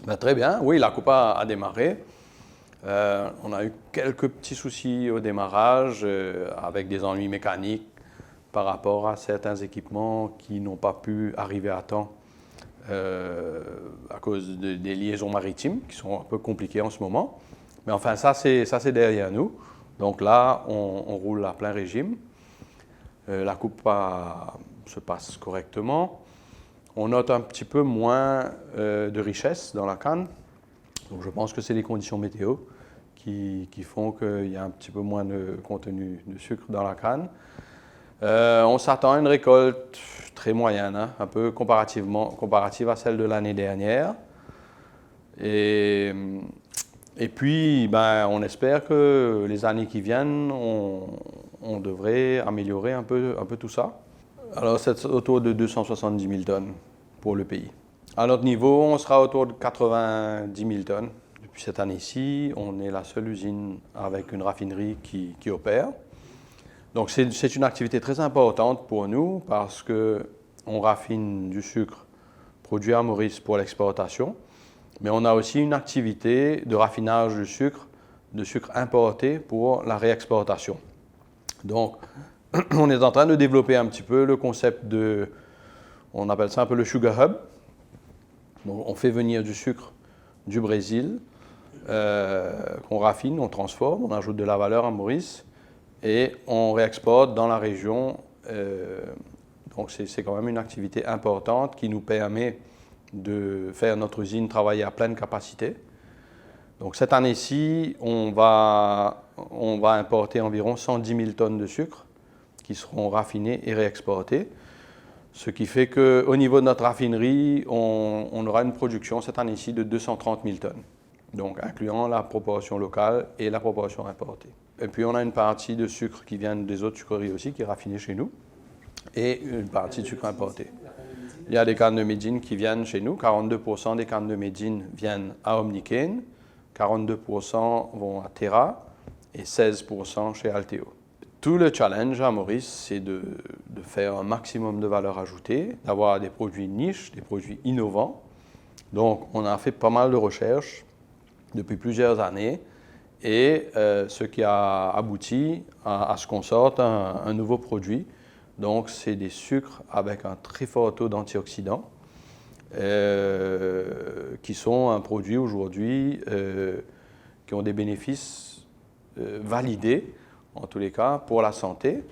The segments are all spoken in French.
Ben, très bien, oui, la coupe a démarré. On a eu quelques petits soucis au démarrage avec des ennuis mécaniques par rapport à certains équipements qui n'ont pas pu arriver à temps à cause des liaisons maritimes qui sont un peu compliquées en ce moment. Mais enfin, ça c'est derrière nous. Donc là, on roule à plein régime. La coupe se passe correctement. On note un petit peu moins de richesse dans la canne. Donc je pense que c'est les conditions météo qui font qu'il y a un petit peu moins de contenu de sucre dans la canne. On s'attend à une récolte très moyenne, hein, un peu comparative à celle de l'année dernière. Et puis, ben, on espère que les années qui viennent, on devrait améliorer un peu tout ça. Alors, c'est autour de 270 000 tonnes pour le pays. À notre niveau, on sera autour de 90 000 tonnes. Depuis cette année-ci, on est la seule usine avec une raffinerie qui opère. Donc, c'est une activité très importante pour nous parce qu'on raffine du sucre produit à Maurice pour l'exportation, mais on a aussi une activité de raffinage de sucre importé pour la réexportation. Donc, on est en train de développer un petit peu le concept on appelle ça un peu le sugar hub. Donc, on fait venir du sucre du Brésil qu'on raffine, on transforme, on ajoute de la valeur à Maurice et on réexporte dans la région. Donc, c'est quand même une activité importante qui nous permet de faire notre usine travailler à pleine capacité. Donc, cette année-ci, on va importer environ 110 000 tonnes de sucre qui seront raffinés et réexportés. Ce qui fait qu'au niveau de notre raffinerie, on aura une production cette année-ci de 230 000 tonnes, donc incluant la proportion locale et la proportion importée. Et puis on a une partie de sucre qui vient des autres sucreries aussi, qui est raffinée chez nous, et une partie de sucre importé. Il y a des cannes de Médine qui viennent chez nous. 42% des cannes de Médine viennent à Omnicane, 42% vont à Terra et 16% chez Alteo. Tout le challenge à Maurice, c'est de faire un maximum de valeur ajoutée, d'avoir des produits niches, des produits innovants. Donc, on a fait pas mal de recherches depuis plusieurs années et ce qui a abouti à ce qu'on sorte un nouveau produit. Donc, c'est des sucres avec un très fort taux d'antioxydants qui sont un produit aujourd'hui qui ont des bénéfices validés, en tous les cas, pour la santé.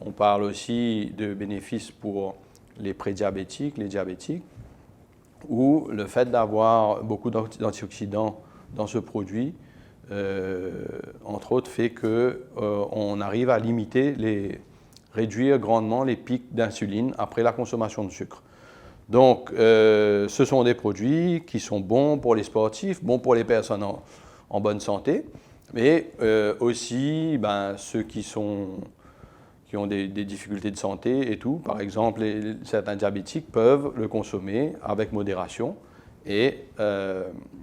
On parle aussi de bénéfices pour les prédiabétiques, les diabétiques, ou le fait d'avoir beaucoup d'antioxydants dans ce produit, entre autres, fait qu'on arrive à réduire grandement les pics d'insuline après la consommation de sucre. Donc, ce sont des produits qui sont bons pour les sportifs, bons pour les personnes en bonne santé, mais aussi ceux qui ont des difficultés de santé et tout. Par exemple, certains diabétiques peuvent le consommer avec modération. Et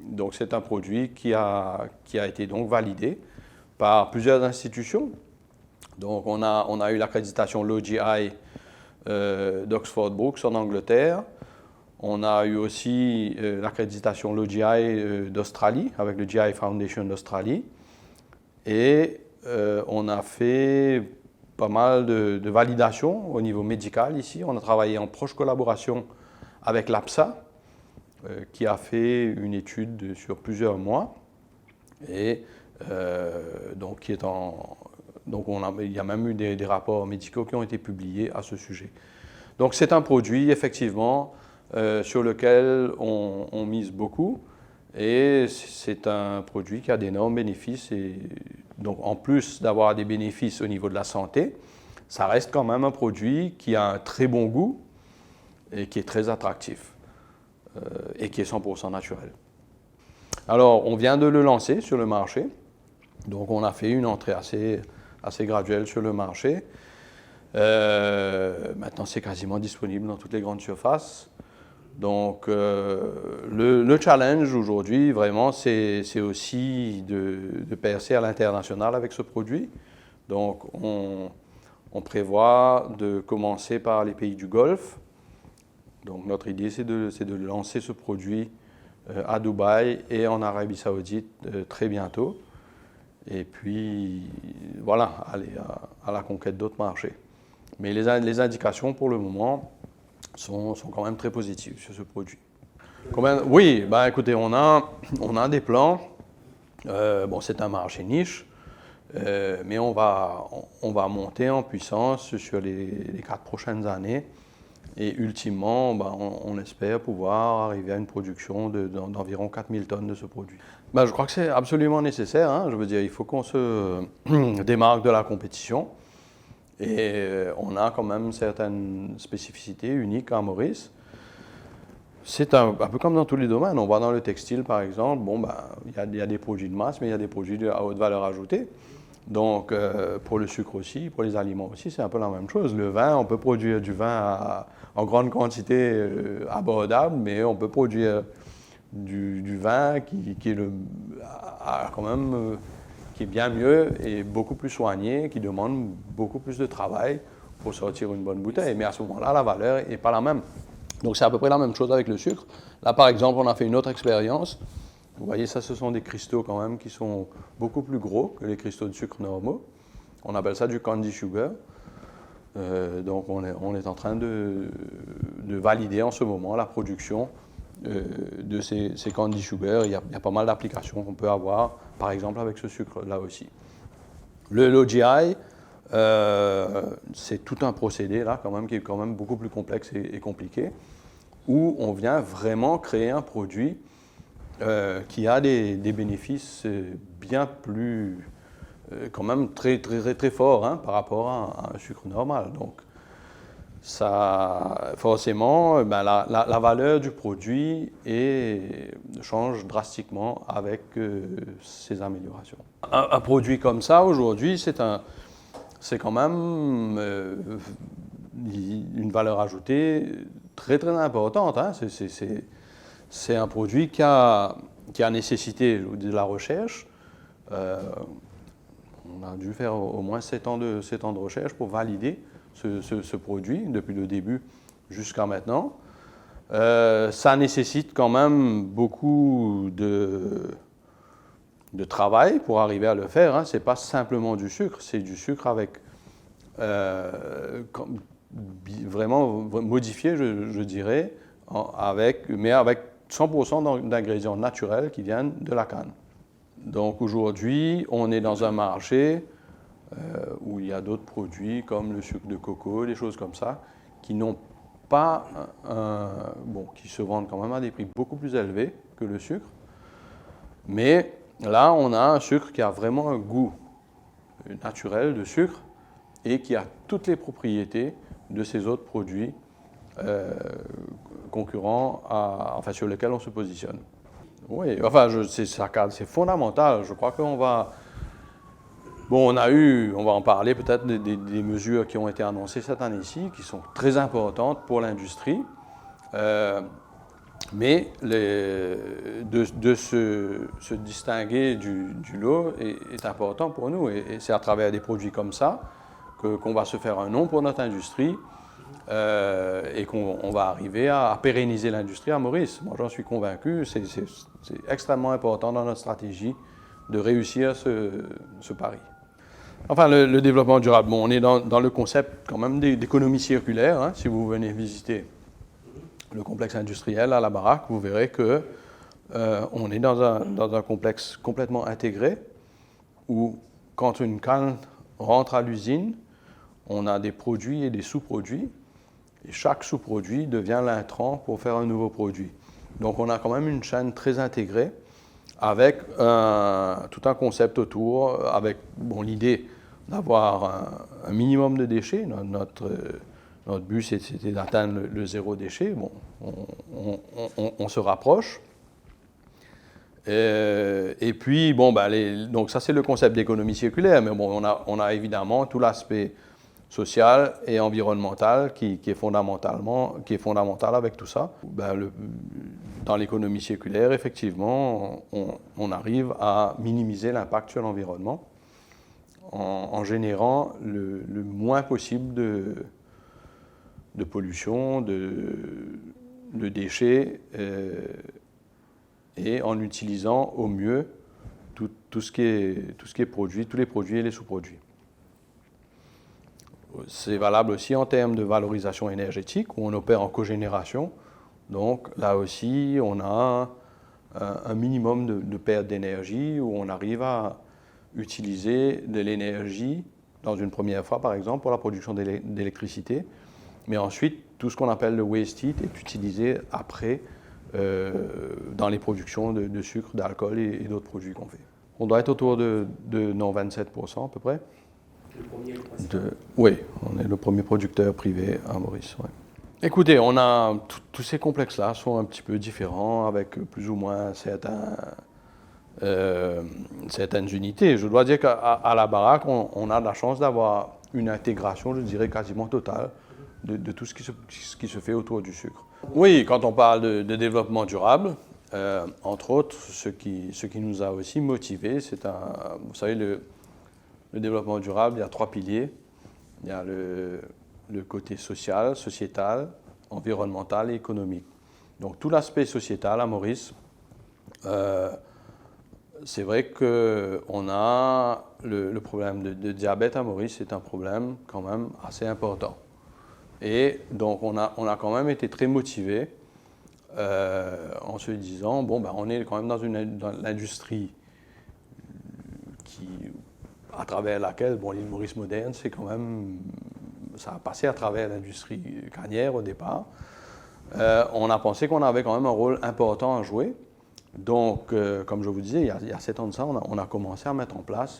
donc, c'est un produit qui a été donc validé par plusieurs institutions. Donc, on a eu l'accréditation Low GI d'Oxford Brookes en Angleterre. On a eu aussi l'accréditation Low GI d'Australie, avec le GI Foundation d'Australie. Et on a fait pas mal de validations au niveau médical ici. On a travaillé en proche collaboration avec l'APSA, qui a fait une étude sur plusieurs mois. Et donc, il y a même eu des rapports médicaux qui ont été publiés à ce sujet. Donc, c'est un produit, effectivement, sur lequel on mise beaucoup. Et c'est un produit qui a d'énormes bénéfices. Et donc, en plus d'avoir des bénéfices au niveau de la santé, ça reste quand même un produit qui a un très bon goût et qui est très attractif et qui est 100% naturel. Alors, on vient de le lancer sur le marché. Donc, on a fait une entrée assez graduelle sur le marché. Maintenant, c'est quasiment disponible dans toutes les grandes surfaces. Donc, le challenge aujourd'hui, vraiment, c'est aussi de percer à l'international avec ce produit. Donc, on prévoit de commencer par les pays du Golfe. Donc, notre idée, c'est de lancer ce produit à Dubaï et en Arabie Saoudite très bientôt. Et puis, voilà, aller à la conquête d'autres marchés. Mais les indications pour le moment sont quand même très positives sur ce produit. Oui, bah, écoutez, on a des plans. Bon, c'est un marché niche, mais on va monter en puissance sur les 4 prochaines années. Et ultimement, bah, on espère pouvoir arriver à une production d'environ 4000 tonnes de ce produit. Bah, je crois que c'est absolument nécessaire, hein. Je veux dire, il faut qu'on se démarque de la compétition. Et on a quand même certaines spécificités uniques à Maurice. C'est un peu comme dans tous les domaines. On va dans le textile, par exemple. Bon, bah, il y a des produits de masse, mais il y a des produits à haute valeur ajoutée. Donc, pour le sucre aussi, pour les aliments aussi, c'est un peu la même chose. Le vin, on peut produire du vin en grande quantité abordable, mais on peut produire du vin qui est quand même qui est bien mieux et beaucoup plus soigné, qui demande beaucoup plus de travail pour sortir une bonne bouteille. Mais à ce moment-là, la valeur n'est pas la même. Donc, c'est à peu près la même chose avec le sucre. Là, par exemple, on a fait une autre expérience. Vous voyez, ça, ce sont des cristaux quand même qui sont beaucoup plus gros que les cristaux de sucre normaux. On appelle ça du candy sugar. Donc, on est en train de valider en ce moment la production de ces candy sugar. Il y a pas mal d'applications qu'on peut avoir, par exemple, avec ce sucre-là aussi. Le LOGI, c'est tout un procédé là, quand même, qui est quand même beaucoup plus complexe et compliqué, où on vient vraiment créer un produit qui a des bénéfices bien plus, quand même très, très, très forts hein, par rapport à un sucre normal. Donc, ça, forcément, ben, la valeur du produit change drastiquement avec ces améliorations. Un produit comme ça, aujourd'hui, c'est quand même une valeur ajoutée très, très importante. Hein. C'est un produit qui a nécessité de la recherche. On a dû faire au moins 7 ans de recherche pour valider ce produit, depuis le début jusqu'à maintenant. Ça nécessite quand même beaucoup de travail pour arriver à le faire. Hein. Ce n'est pas simplement du sucre, c'est du sucre avec vraiment modifié, je dirais, mais avec 100% d'ingrédients naturels qui viennent de la canne. Donc aujourd'hui, on est dans un marché où il y a d'autres produits comme le sucre de coco, des choses comme ça, qui n'ont pas qui se vendent quand même à des prix beaucoup plus élevés que le sucre. Mais là, on a un sucre qui a vraiment un goût naturel de sucre et qui a toutes les propriétés de ces autres produits concurrents sur lesquels on se positionne. Oui, enfin, c'est fondamental. Je crois qu'on va... Bon, on va en parler peut-être des mesures qui ont été annoncées cette année-ci, qui sont très importantes pour l'industrie. Mais de se distinguer du lot est important pour nous. Et c'est à travers des produits comme ça qu'on va se faire un nom pour notre industrie et qu'on va arriver à pérenniser l'industrie à Maurice. Moi, j'en suis convaincu. C'est extrêmement important dans notre stratégie de réussir ce pari. Enfin, le développement durable, bon, on est dans le concept quand même d'économie circulaire. Hein. Si vous venez visiter le complexe industriel à la baraque, vous verrez que on est dans un complexe complètement intégré où quand une canne rentre à l'usine, on a des produits et des sous-produits et chaque sous-produit devient l'intrant pour faire un nouveau produit. Donc on a quand même une chaîne très intégrée avec tout un concept autour, avec l'idée d'avoir un minimum de déchets. Notre but, c'était d'atteindre le zéro déchet. Bon, on se rapproche. Et puis, donc ça, c'est le concept d'économie circulaire. Mais bon, on a évidemment tout l'aspect social et environnemental qui est fondamental avec tout ça. Dans l'économie circulaire, effectivement, on arrive à minimiser l'impact sur l'environnement en générant le moins possible de pollution, de déchets et en utilisant au mieux tout ce qui est produit, tous les produits et les sous-produits. C'est valable aussi en termes de valorisation énergétique, où on opère en cogénération. Donc là aussi, on a un minimum de perte d'énergie, où on arrive à utiliser de l'énergie dans une première fois, par exemple, pour la production d'électricité. Mais ensuite, tout ce qu'on appelle le waste heat est utilisé après dans les productions de sucre, d'alcool et d'autres produits qu'on fait. On doit être autour de 27% à peu près. Le premier Oui, on est le premier producteur privé à Maurice. Ouais. Écoutez, on a tous ces complexes-là sont un petit peu différents avec plus ou moins certaines unités. Je dois dire qu'à la baraque, on a de la chance d'avoir une intégration, je dirais, quasiment totale de tout ce qui se fait autour du sucre. Oui, quand on parle de développement durable, entre autres, ce qui nous a aussi motivés, vous savez, le développement durable, il y a 3 piliers. Il y a le côté social, sociétal, environnemental et économique. Donc tout l'aspect sociétal à Maurice, c'est vrai qu'on a le problème de diabète à Maurice, c'est un problème quand même assez important. Et donc on a quand même été très motivés en se disant, bon, ben, on est quand même dans l'industrie à travers laquelle, bon, l'île Maurice moderne, c'est quand même, ça a passé à travers l'industrie cannière au départ. On a pensé qu'on avait quand même un rôle important à jouer. Donc, comme je vous disais, il y a 7 ans de ça, on a commencé à mettre en place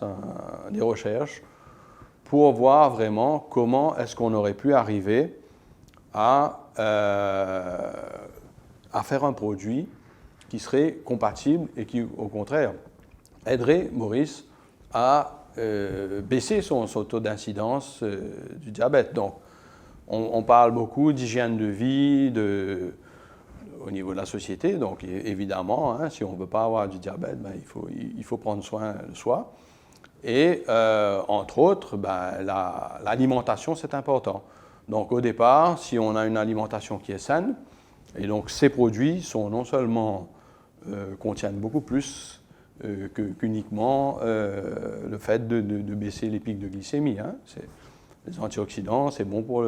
des recherches pour voir vraiment comment est-ce qu'on aurait pu arriver à faire un produit qui serait compatible et qui, au contraire, aiderait Maurice à baisser son taux d'incidence du diabète. Donc, on parle beaucoup d'hygiène de vie au niveau de la société. Donc, évidemment, hein, si on ne veut pas avoir du diabète, ben, il faut prendre soin de soi. Et, entre autres, ben, l'alimentation, c'est important. Donc, au départ, si on a une alimentation qui est saine, et donc ces produits sont non seulement contiennent beaucoup plus qu'uniquement le fait de baisser les pics de glycémie. Hein. Les antioxydants, c'est bon pour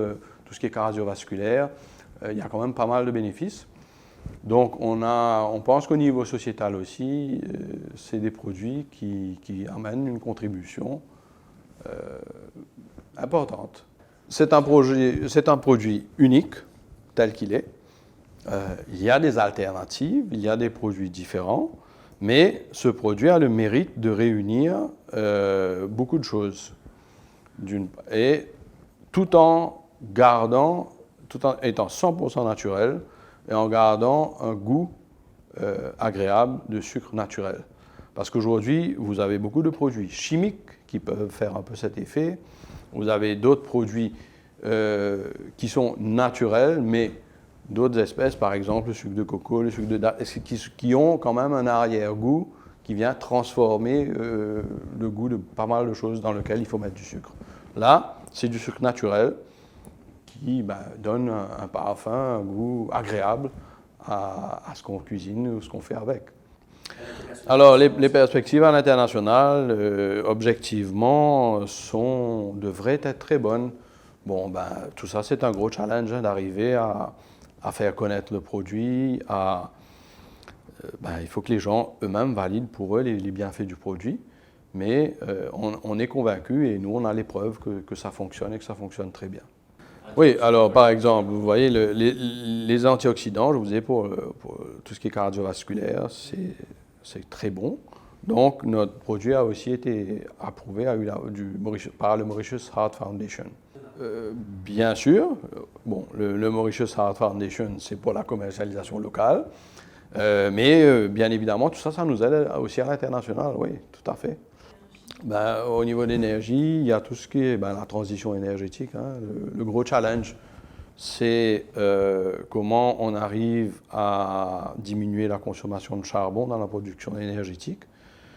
tout ce qui est cardiovasculaire. Il y a quand même pas mal de bénéfices. Donc on pense qu'au niveau sociétal aussi, c'est des produits qui amènent une contribution importante. C'est un produit unique, tel qu'il est. Il y a des alternatives, il y a des produits différents, mais ce produit a le mérite de réunir beaucoup de choses. Et tout en étant 100% naturel et en gardant un goût agréable de sucre naturel. Parce qu'aujourd'hui, vous avez beaucoup de produits chimiques qui peuvent faire un peu cet effet. Vous avez d'autres produits qui sont naturels, mais d'autres espèces, par exemple le sucre de coco, le sucre de date, qui ont quand même un arrière-goût qui vient transformer le goût de pas mal de choses dans lesquelles il faut mettre du sucre. Là, c'est du sucre naturel qui donne un parfum, un goût agréable à ce qu'on cuisine ou ce qu'on fait avec. Alors, les perspectives à l'international, objectivement, devraient être très bonnes. Bon, tout ça, c'est un gros challenge d'arriver à faire connaître le produit. Il faut que les gens eux-mêmes valident pour eux les bienfaits du produit. Mais on est convaincus et nous, on a les preuves que ça fonctionne et que ça fonctionne très bien. Oui, alors par exemple, vous voyez, les antioxydants, je vous disais, pour tout ce qui est cardiovasculaire, c'est très bon. Donc, notre produit a aussi été approuvé par le Mauritius Heart Foundation. Bien sûr, le Mauritius Heart Foundation, c'est pour la commercialisation locale. Mais bien évidemment, tout ça, ça nous aide aussi à l'international, oui, tout à fait. Au niveau de l'énergie, il y a tout ce qui est la transition énergétique. Hein. Le gros challenge, c'est comment on arrive à diminuer la consommation de charbon dans la production énergétique,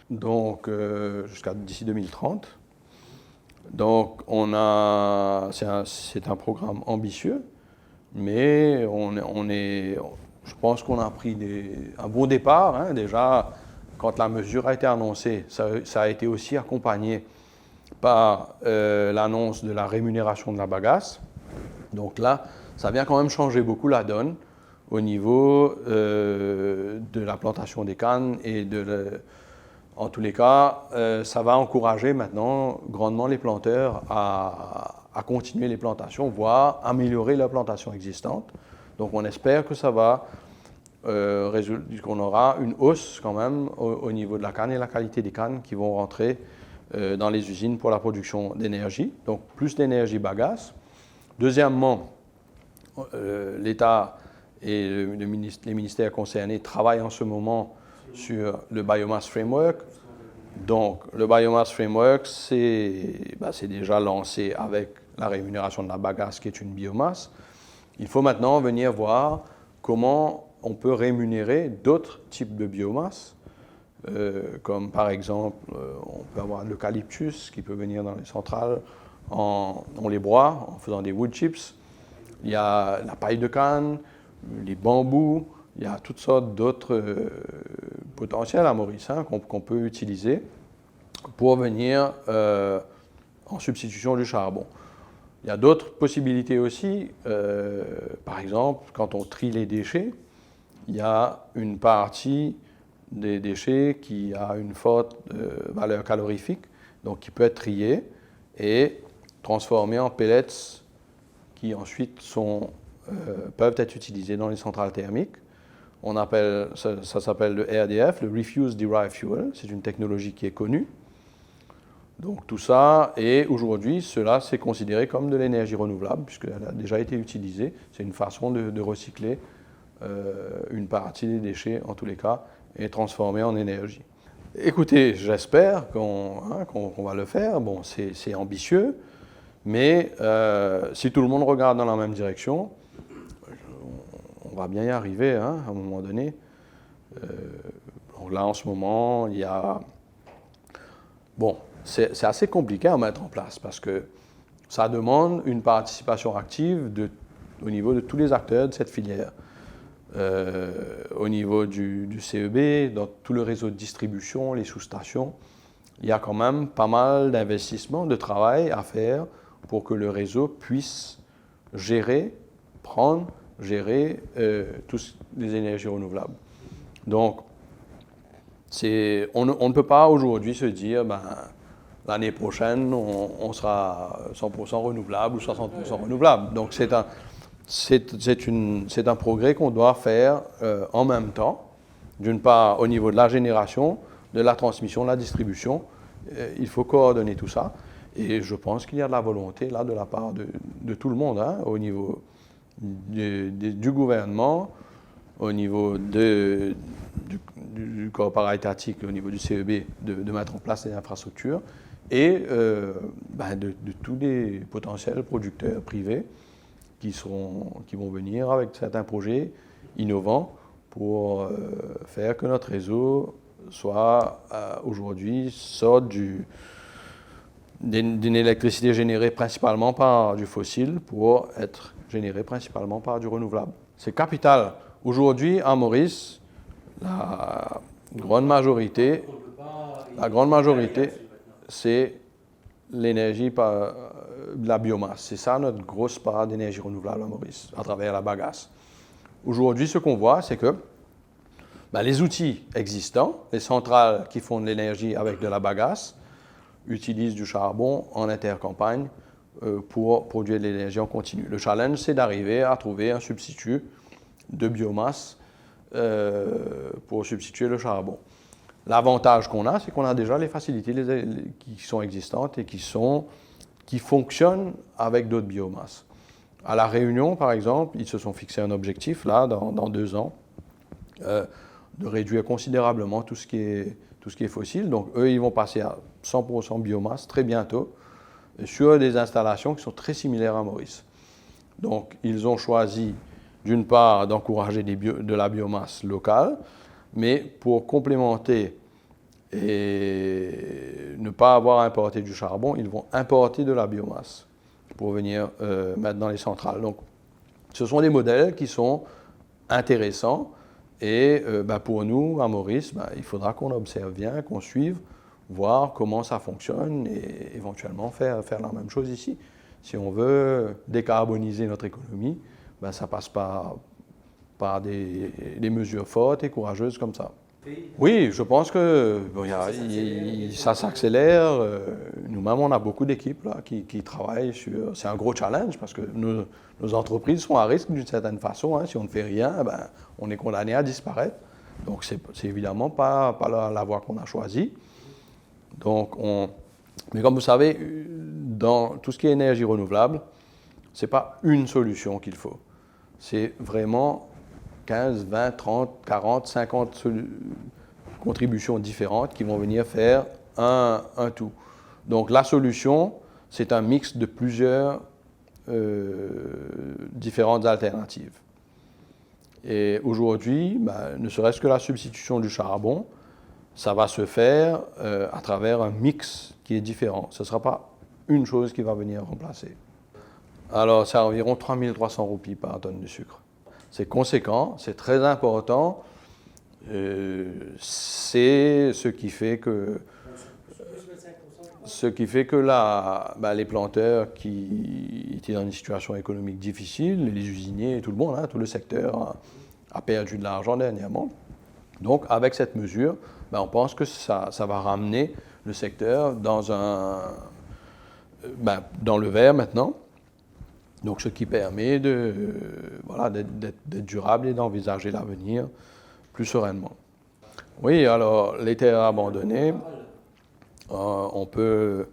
donc jusqu'à d'ici 2030. Donc c'est un programme ambitieux, mais je pense qu'on a pris un bon départ. Hein. Déjà, quand la mesure a été annoncée, ça a été aussi accompagné par l'annonce de la rémunération de la bagasse. Donc là, ça vient quand même changer beaucoup la donne au niveau de la plantation des cannes et en tous les cas, ça va encourager maintenant grandement les planteurs à continuer les plantations, voire améliorer leur plantation existante. Donc on espère que ça va qu'on aura une hausse quand même au niveau de la canne et la qualité des cannes qui vont rentrer dans les usines pour la production d'énergie. Donc plus d'énergie bagasse. Deuxièmement, l'État et les ministères concernés travaillent en ce moment sur le Biomass Framework. Donc, le Biomass Framework, c'est déjà lancé avec la rémunération de la bagasse qui est une biomasse. Il faut maintenant venir voir comment on peut rémunérer d'autres types de biomasse, comme par exemple, on peut avoir l'eucalyptus qui peut venir dans les centrales, on les broie en faisant des wood chips. Il y a la paille de canne, les bambous, il y a toutes sortes d'autres potentiels à Maurice hein, qu'on peut utiliser pour venir en substitution du charbon. Il y a d'autres possibilités aussi. Par exemple, quand on trie les déchets, il y a une partie des déchets qui a une forte valeur calorifique, donc qui peut être triée et transformée en pellets qui ensuite peuvent être utilisés dans les centrales thermiques. Ça s'appelle le RDF, le Refuse Derived Fuel. C'est une technologie qui est connue. Donc tout ça, et aujourd'hui, cela c'est considéré comme de l'énergie renouvelable, puisqu'elle a déjà été utilisée. C'est une façon de recycler une partie des déchets, en tous les cas, et transformer en énergie. Écoutez, j'espère qu'on va le faire. Bon, c'est ambitieux, mais si tout le monde regarde dans la même direction, on va bien y arriver hein, à un moment donné. Donc là, en ce moment, il y a... Bon, c'est assez compliqué à mettre en place parce que ça demande une participation active au niveau de tous les acteurs de cette filière. Au niveau du CEB, dans tout le réseau de distribution, les sous-stations, il y a quand même pas mal d'investissements, de travail à faire pour que le réseau puisse gérer toutes les énergies renouvelables. Donc, on ne peut pas aujourd'hui se dire, l'année prochaine, on sera 100% renouvelable ou 60% renouvelable. Donc, c'est un progrès qu'on doit faire en même temps, d'une part au niveau de la génération, de la transmission, de la distribution. Il faut coordonner tout ça. Et je pense qu'il y a de la volonté là de la part de tout le monde, hein, au niveau du gouvernement, au niveau du corps paraétatique, au niveau du CEB, de mettre en place des infrastructures et de tous les potentiels producteurs privés qui vont venir avec certains projets innovants pour faire que notre réseau soit aujourd'hui sorte d'une électricité générée principalement par du fossile pour être générée principalement par du renouvelable. C'est capital. Aujourd'hui, à Maurice, la grande majorité, c'est l'énergie par de la biomasse. C'est ça notre grosse part d'énergie renouvelable à Maurice, à travers la bagasse. Aujourd'hui, ce qu'on voit, c'est que les outils existants, les centrales qui font de l'énergie avec de la bagasse, utilisent du charbon en intercampagne pour produire de l'énergie en continu. Le challenge, c'est d'arriver à trouver un substitut de biomasse pour substituer le charbon. L'avantage qu'on a, c'est qu'on a déjà les facilités qui sont existantes et qui fonctionnent avec d'autres biomasses. À La Réunion, par exemple, ils se sont fixés un objectif, là, dans 2 ans, de réduire considérablement tout ce qui est fossile. Donc, eux, ils vont passer à 100% biomasse très bientôt sur des installations qui sont très similaires à Maurice. Donc, ils ont choisi, d'une part, d'encourager de la biomasse locale, mais pour complémenter et ne pas avoir à importer du charbon, ils vont importer de la biomasse pour venir mettre dans les centrales. Donc, ce sont des modèles qui sont intéressant. Et pour nous, à Maurice, il faudra qu'on observe bien, qu'on suive, voir comment ça fonctionne et éventuellement faire la même chose ici. Si on veut décarboniser notre économie, ça passe par des mesures fortes et courageuses comme ça. Oui, je pense que ça s'accélère. Nous-mêmes, on a beaucoup d'équipes là, qui travaillent sur... C'est un gros challenge parce que nos entreprises sont à risque d'une certaine façon. Hein. Si on ne fait rien, on est condamné à disparaître. Donc, c'est évidemment pas la voie qu'on a choisie. Donc, mais comme vous savez, dans tout ce qui est énergie renouvelable, ce n'est pas une solution qu'il faut. C'est vraiment 15, 20, 30, 40, 50 contributions différentes qui vont venir faire un tout. Donc la solution, c'est un mix de plusieurs différentes alternatives. Et aujourd'hui, ne serait-ce que la substitution du charbon, ça va se faire à travers un mix qui est différent. Ce ne sera pas une chose qui va venir remplacer. Alors, c'est environ 3300 roupies par tonne de sucre. C'est conséquent, c'est très important. C'est ce qui fait que les planteurs qui étaient dans une situation économique difficile, les usiniers et tout le monde, hein, tout le secteur a perdu de l'argent dernièrement. Donc, avec cette mesure, on pense que ça va ramener le secteur dans le vert maintenant. Donc, ce qui permet d'être durable et d'envisager l'avenir plus sereinement. Oui, alors, les terres abandonnées, on peut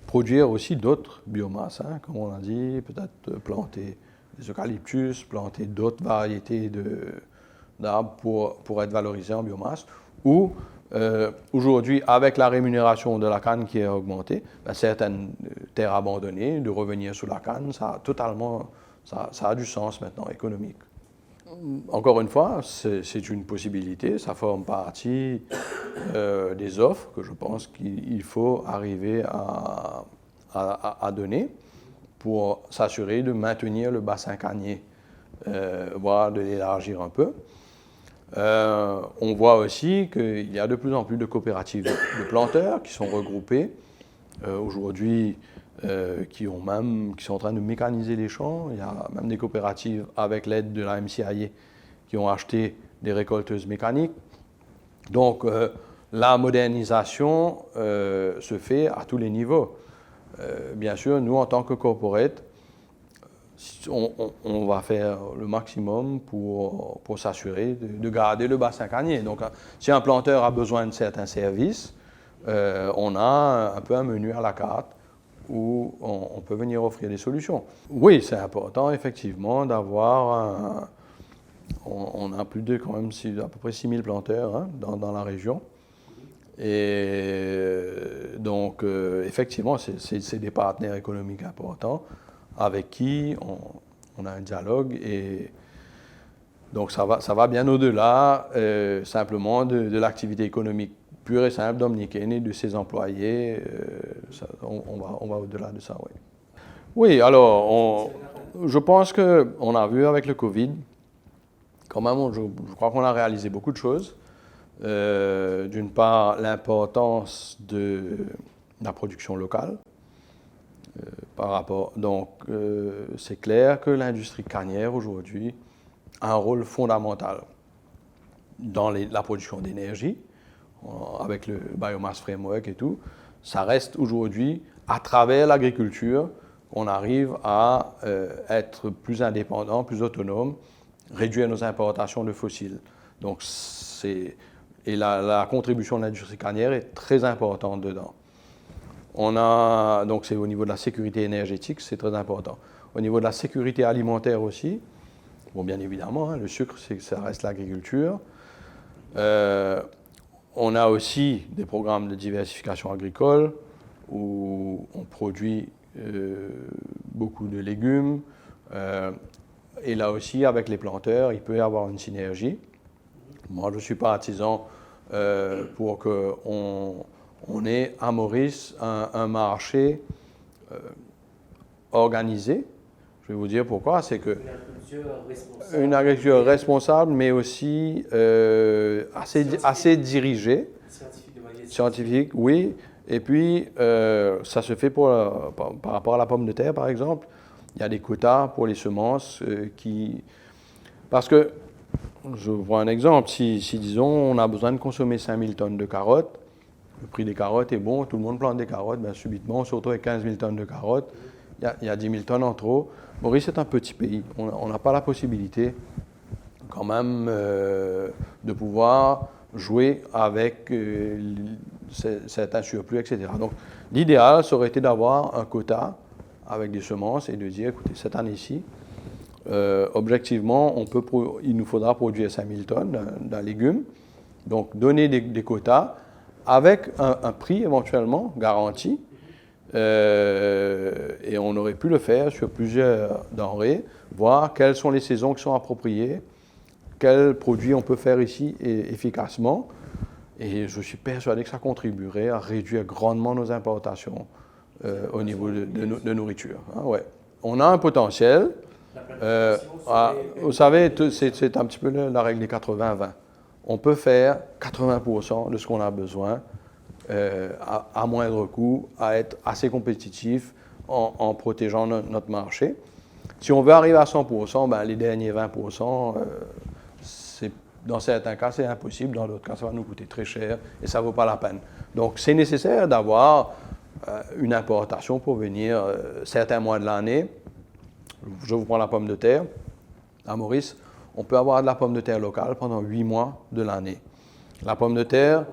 produire aussi d'autres biomasses, hein, comme on a dit, peut-être planter des eucalyptus, planter d'autres variétés d'arbres pour être valorisés en biomasse, ou aujourd'hui, avec la rémunération de la canne qui est augmentée, certaines terres abandonnées, de revenir sur la canne, ça a du sens maintenant économique. Encore une fois, c'est une possibilité, ça forme partie des offres que je pense qu'il faut arriver à donner pour s'assurer de maintenir le bassin cannier, voire de l'élargir un peu. On voit aussi qu'il y a de plus en plus de coopératives de planteurs qui sont regroupées aujourd'hui, qui sont en train de mécaniser les champs. Il y a même des coopératives avec l'aide de la MCIA qui ont acheté des récolteuses mécaniques. Donc la modernisation se fait à tous les niveaux. Bien sûr, nous en tant que corporate, on va faire le maximum pour s'assurer de garder le bassin cannier. Donc, si un planteur a besoin de certains services, on a un peu un menu à la carte où on peut venir offrir des solutions. Oui, c'est important, effectivement, d'avoir on a plus de, quand même, à peu près 6000 planteurs, hein, dans la région. Et donc, effectivement, c'est des partenaires économiques importants avec qui on a un dialogue, et donc ça va bien au-delà simplement de l'activité économique pure et simple dominicaine et de ses employés. On va au-delà de ça, oui. Oui, alors, je pense qu'on a vu avec le Covid, quand même, je crois qu'on a réalisé beaucoup de choses. D'une part, l'importance de la production locale. Donc, c'est clair que l'industrie cannière aujourd'hui a un rôle fondamental dans la production d'énergie, avec le Biomass Framework et tout. Ça reste aujourd'hui, à travers l'agriculture, on arrive à être plus indépendant, plus autonome, réduire nos importations de fossiles. Donc, la contribution de l'industrie cannière est très importante dedans. Donc c'est au niveau de la sécurité énergétique, c'est très important. Au niveau de la sécurité alimentaire aussi, bon, bien évidemment, hein, le sucre, ça reste l'agriculture. On a aussi des programmes de diversification agricole où on produit beaucoup de légumes. Et là aussi, avec les planteurs, il peut y avoir une synergie. Moi, je ne suis pas artisan pour qu'on ait à Maurice un marché organisé. Je vais vous dire pourquoi. C'est que responsable. Une agriculture responsable, mais aussi assez dirigée. Scientifique, oui. Et puis, ça se fait par rapport à la pomme de terre, par exemple. Il y a des quotas pour les semences Parce que, je vous vois un exemple, si disons, on a besoin de consommer 5000 tonnes de carottes, le prix des carottes est bon, tout le monde plante des carottes, ben, subitement, surtout avec 15 000 tonnes de carottes, il y a 10 000 tonnes en trop. Maurice est un petit pays, on n'a pas la possibilité quand même de pouvoir jouer avec certains surplus, etc. Donc l'idéal, ça aurait été d'avoir un quota avec des semences et de dire, écoutez, cette année-ci, objectivement, il nous faudra produire 5000 tonnes d'un légume, donc donner des quotas avec un prix éventuellement garanti, et on aurait pu le faire sur plusieurs denrées, voir quelles sont les saisons qui sont appropriées, quels produits on peut faire ici efficacement. Et je suis persuadé que ça contribuerait à réduire grandement nos importations au niveau de nourriture. Hein, ouais. On a un potentiel. Vous savez, c'est un petit peu la règle des 80-20. On peut faire 80% de ce qu'on a besoin à moindre coût, à être assez compétitif en protégeant notre marché. Si on veut arriver à 100%, ben, les derniers 20%, dans certains cas, c'est impossible. Dans d'autres cas, ça va nous coûter très cher et ça ne vaut pas la peine. Donc, c'est nécessaire d'avoir une importation pour venir certains mois de l'année. Je vous prends la pomme de terre. À Maurice, on peut avoir de la pomme de terre locale pendant 8 mois de l'année. La pomme de terre,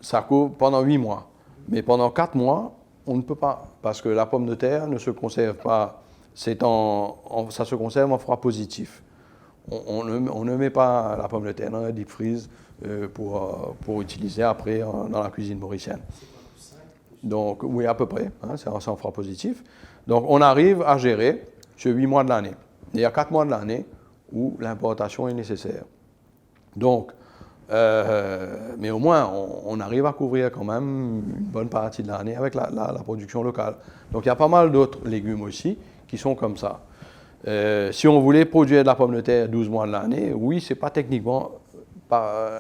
ça couvre pendant 8 mois. Mais pendant 4 mois, on ne peut pas. Parce que la pomme de terre ne se conserve pas. Ça se conserve en froid positif. On ne met pas la pomme de terre dans la deep freeze pour utiliser après dans la cuisine mauricienne. Donc, oui, à peu près. Hein, c'est en froid positif. Donc, on arrive à gérer sur 8 mois de l'année. Il y a 4 mois de l'année où l'importation est nécessaire. Donc, mais au moins, on arrive à couvrir quand même une bonne partie de l'année avec la production locale. Donc, il y a pas mal d'autres légumes aussi qui sont comme ça. Si on voulait produire de la pomme de terre 12 mois de l'année, oui, ce n'est pas techniquement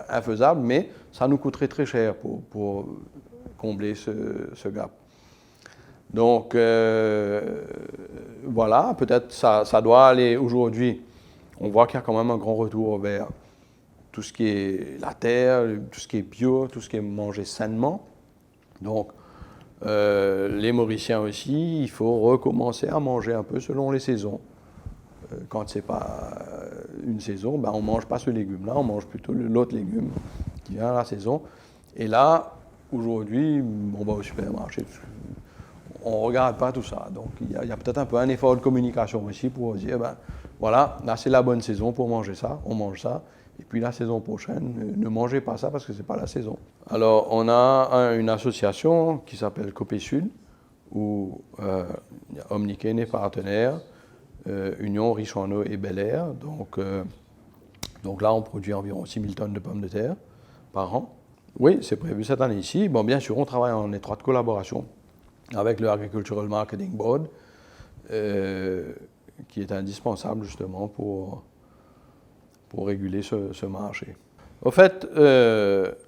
infaisable, mais ça nous coûterait très cher pour combler ce gap. Donc, voilà, peut-être ça doit aller aujourd'hui. On voit qu'il y a quand même un grand retour vers tout ce qui est la terre, tout ce qui est bio, tout ce qui est mangé sainement. Donc, les Mauriciens aussi, il faut recommencer à manger un peu selon les saisons. Quand ce n'est pas une saison, ben on ne mange pas ce légume-là, on mange plutôt l'autre légume qui vient à la saison. Et là, aujourd'hui, on va au supermarché, on ne regarde pas tout ça. Donc, il y a peut-être un peu un effort de communication aussi pour dire, ben voilà, là c'est la bonne saison pour manger ça, on mange ça. Et puis la saison prochaine, ne mangez pas ça parce que ce n'est pas la saison. Alors, on a une association qui s'appelle Copé Sud, où Omniken est partenaire, Union Riche en Eau et Bel Air. Donc là, on produit environ 6000 tonnes de pommes de terre par an. Oui, c'est prévu cette année-ci. Bon, bien sûr, on travaille en étroite collaboration avec le Agricultural Marketing Board, qui est indispensable justement pour réguler ce marché. Au fait,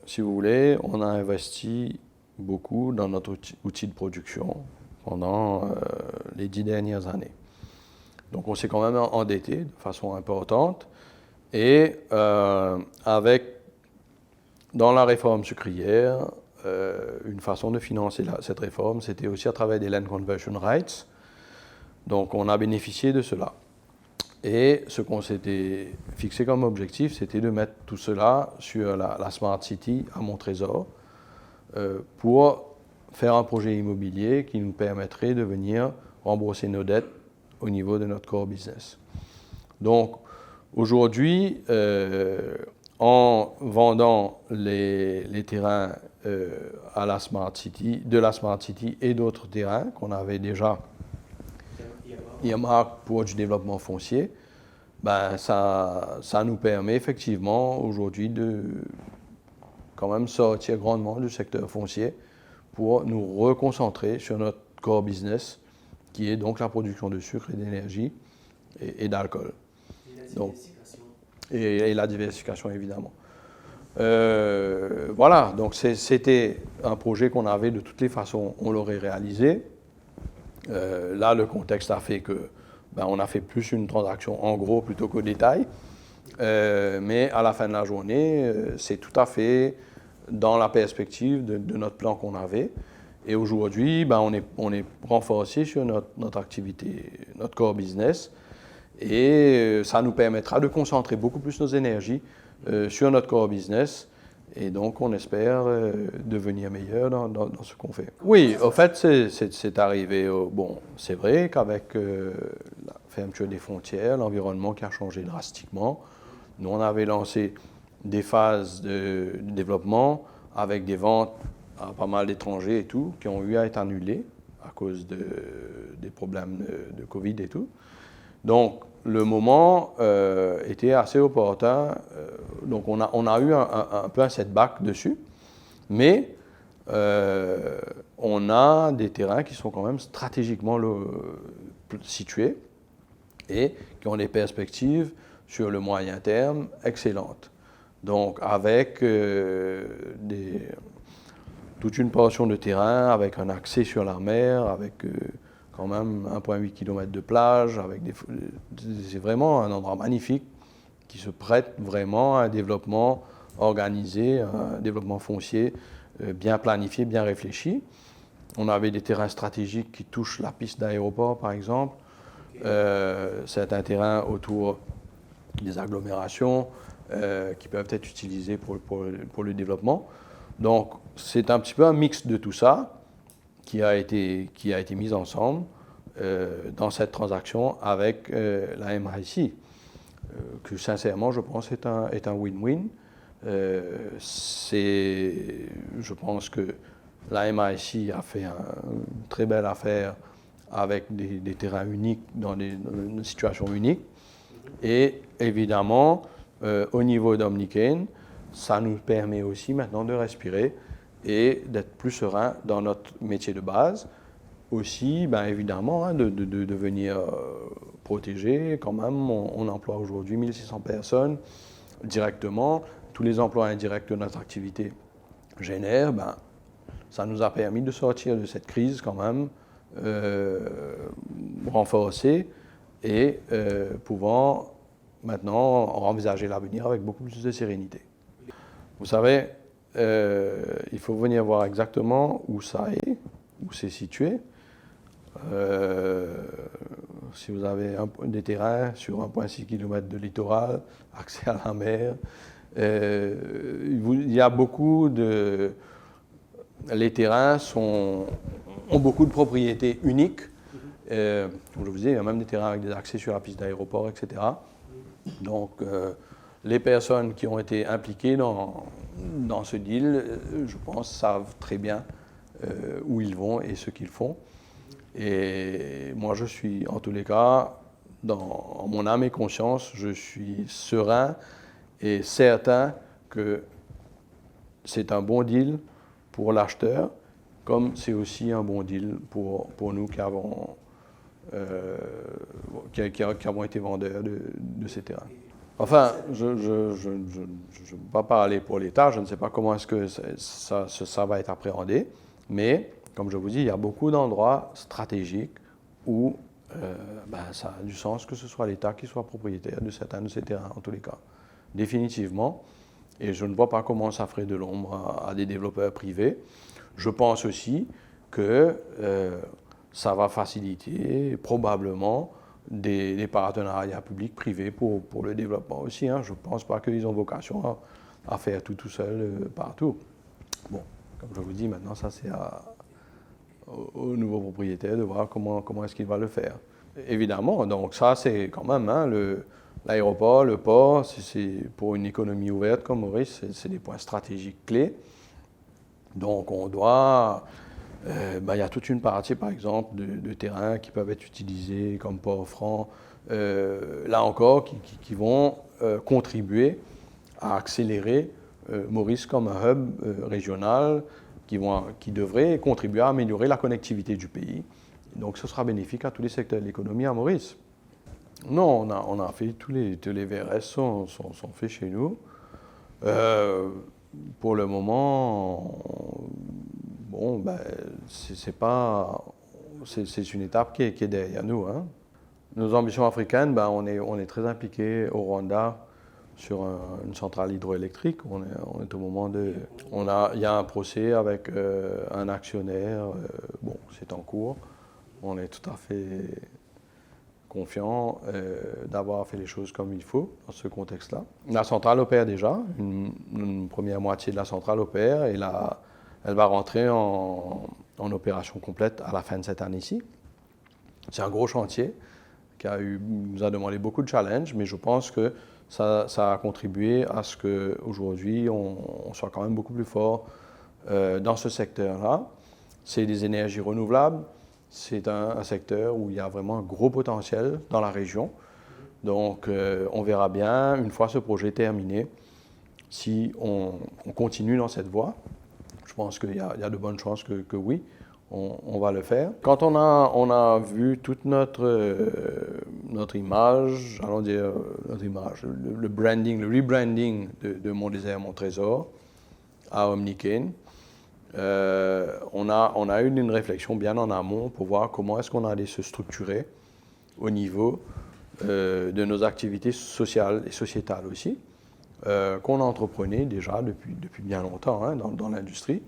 si vous voulez, on a investi beaucoup dans notre outil de production pendant les 10 dernières années. Donc on s'est quand même endetté de façon importante et dans la réforme sucrière, une façon de financer cette réforme, c'était aussi à travers des Land Conversion Rights. Donc on a bénéficié de cela. Et ce qu'on s'était fixé comme objectif, c'était de mettre tout cela sur la Smart City à Montrésor pour faire un projet immobilier qui nous permettrait de venir rembourser nos dettes au niveau de notre core business. Donc aujourd'hui, en vendant les terrains à la Smart City, de la Smart City et d'autres terrains qu'on avait déjà earmarqués pour du développement foncier, ben ça nous permet effectivement aujourd'hui de quand même sortir grandement du secteur foncier pour nous reconcentrer sur notre core business qui est donc la production de sucre et d'énergie et d'alcool. Et la diversification, évidemment. Voilà, donc c'était un projet qu'on avait de toutes les façons, on l'aurait réalisé. Là, le contexte a fait que on a fait plus une transaction en gros plutôt qu'au détail. Mais à la fin de la journée, c'est tout à fait dans la perspective de notre plan qu'on avait. Et aujourd'hui, on est renforcé sur notre activité, notre core business. Et ça nous permettra de concentrer beaucoup plus nos énergies sur notre core business. Et donc, on espère devenir meilleur dans ce qu'on fait. Oui, au fait, c'est arrivé. Bon, c'est vrai qu'avec la fermeture des frontières, l'environnement qui a changé drastiquement, nous, on avait lancé des phases de développement avec des ventes à pas mal d'étrangers et tout, qui ont eu à être annulées à cause des problèmes de Covid et tout. Donc, le moment était assez opportun. Donc, on a eu un peu un setback dessus. Mais on a des terrains qui sont quand même stratégiquement situés et qui ont des perspectives sur le moyen terme excellentes. Donc, avec toute une portion de terrain, avec un accès sur la mer, avec quand même 1,8 km de plage, c'est vraiment un endroit magnifique qui se prête vraiment à un développement organisé, un développement foncier bien planifié, bien réfléchi. On avait des terrains stratégiques qui touchent la piste d'aéroport, par exemple. C'est un terrain autour des agglomérations qui peuvent être utilisés pour le développement. Donc, c'est un petit peu un mix de tout ça qui a été mis ensemble dans cette transaction avec la MIC, que sincèrement, je pense, est un win-win. Je pense que la MIC a fait une très belle affaire avec des terrains uniques, dans une situation unique. Et évidemment, au niveau d'Omnican, ça nous permet aussi maintenant de respirer et d'être plus serein dans notre métier de base. Aussi, évidemment, de devenir protégé. Quand même, on emploie aujourd'hui 1600 personnes directement. Tous les emplois indirects que notre activité génère, ça nous a permis de sortir de cette crise quand même renforcée et pouvant maintenant envisager l'avenir avec beaucoup plus de sérénité. Vous savez, il faut venir voir exactement où ça est, où c'est situé. Si vous avez des terrains sur 1,6 km de littoral, accès à la mer, il y a beaucoup de... Les terrains ont beaucoup de propriétés uniques. Comme je vous disais, il y a même des terrains avec des accès sur la piste d'aéroport, etc. Donc, les personnes qui ont été impliquées dans ce deal, je pense, savent très bien où ils vont et ce qu'ils font. Et moi, je suis, en tous les cas, en mon âme et conscience, je suis serein et certain que c'est un bon deal pour l'acheteur, comme c'est aussi un bon deal pour nous qui avons été vendeurs de ces terrains. Enfin, je ne peux pas parler pour l'État, je ne sais pas comment est-ce que ça va être appréhendé, mais comme je vous dis, il y a beaucoup d'endroits stratégiques où ça a du sens que ce soit l'État qui soit propriétaire de certains de ces terrains, en tous les cas, définitivement. Et je ne vois pas comment ça ferait de l'ombre à des développeurs privés. Je pense aussi que ça va faciliter probablement des partenariats publics-privés pour le développement aussi. Je ne pense pas qu'ils ont vocation à faire tout seul partout. Bon, comme je vous dis, maintenant, ça c'est au nouveau propriétaire de voir comment est-ce qu'il va le faire. Évidemment, donc ça c'est quand même l'aéroport, le port, pour une économie ouverte comme Maurice, c'est des points stratégiques clés. Donc on doit... il y a toute une partie, par exemple, de terrains qui peuvent être utilisés comme port franc, là encore, qui vont contribuer à accélérer Maurice comme un hub régional qui devrait contribuer à améliorer la connectivité du pays Donc, ce sera bénéfique à tous les secteurs de l'économie à Maurice. Non, on a fait tous les VRS sont faits chez nous. Pour le moment, bon, ben, c'est une étape qui est derrière nous, hein. Nos ambitions africaines, ben, on est très impliqués au Rwanda sur une centrale hydroélectrique. On est au moment il y a un procès avec un actionnaire. Bon, c'est en cours. On est tout à fait confiant d'avoir fait les choses comme il faut dans ce contexte-là. La centrale opère déjà. Une première moitié de la centrale opère et elle va rentrer en opération complète à la fin de cette année-ci. C'est un gros chantier qui nous a demandé beaucoup de challenges, mais je pense que ça a contribué à ce qu'aujourd'hui, on soit quand même beaucoup plus fort dans ce secteur-là. C'est des énergies renouvelables. C'est un secteur où il y a vraiment un gros potentiel dans la région. Donc, on verra bien, une fois ce projet terminé, si on continue dans cette voie. Je pense qu'il y a de bonnes chances que oui, on va le faire. Quand on a vu toute notre image, allons dire notre image, le branding, le rebranding de Mon Désert, Mon Trésor à Omniken, on a eu une réflexion bien en amont pour voir comment est-ce qu'on allait se structurer au niveau de nos activités sociales et sociétales aussi, qu'on entreprenait déjà depuis bien longtemps, hein, dans l'industrie.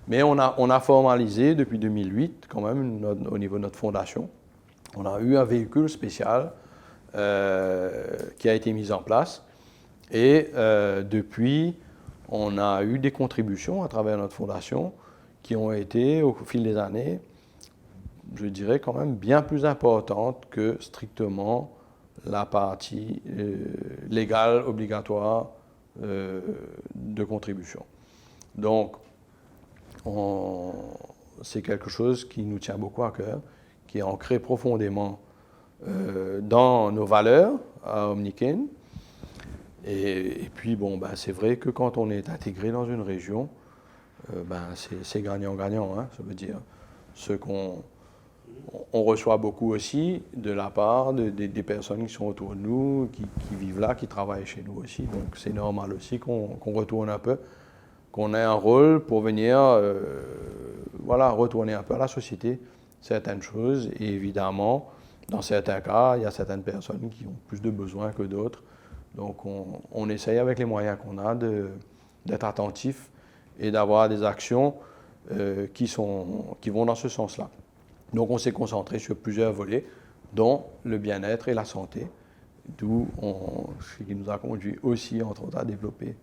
Mais on a formalisé depuis 2008 quand même au niveau de notre fondation. On a eu un véhicule spécial qui a été mis en place et depuis, on a eu des contributions à travers notre fondation qui ont été, au fil des années, je dirais quand même bien plus importantes que strictement la partie légale, obligatoire de contribution. Donc, c'est quelque chose qui nous tient beaucoup à cœur, qui est ancré profondément dans nos valeurs à Omniken. Et puis, bon, ben, c'est vrai que quand on est intégré dans une région, ben, c'est gagnant-gagnant. Hein, ça veut dire on reçoit beaucoup aussi de la part des personnes qui sont autour de nous, qui vivent là, qui travaillent chez nous aussi. Donc, c'est normal aussi qu'on retourne un peu, qu'on ait un rôle pour venir retourner un peu à la société certaines choses. Et évidemment, dans certains cas, il y a certaines personnes qui ont plus de besoins que d'autres. Donc, on essaye avec les moyens qu'on a d'être attentif et d'avoir des actions qui vont dans ce sens-là. Donc, on s'est concentré sur plusieurs volets, dont le bien-être et la santé, ce qui nous a conduit aussi, entre autres, à développer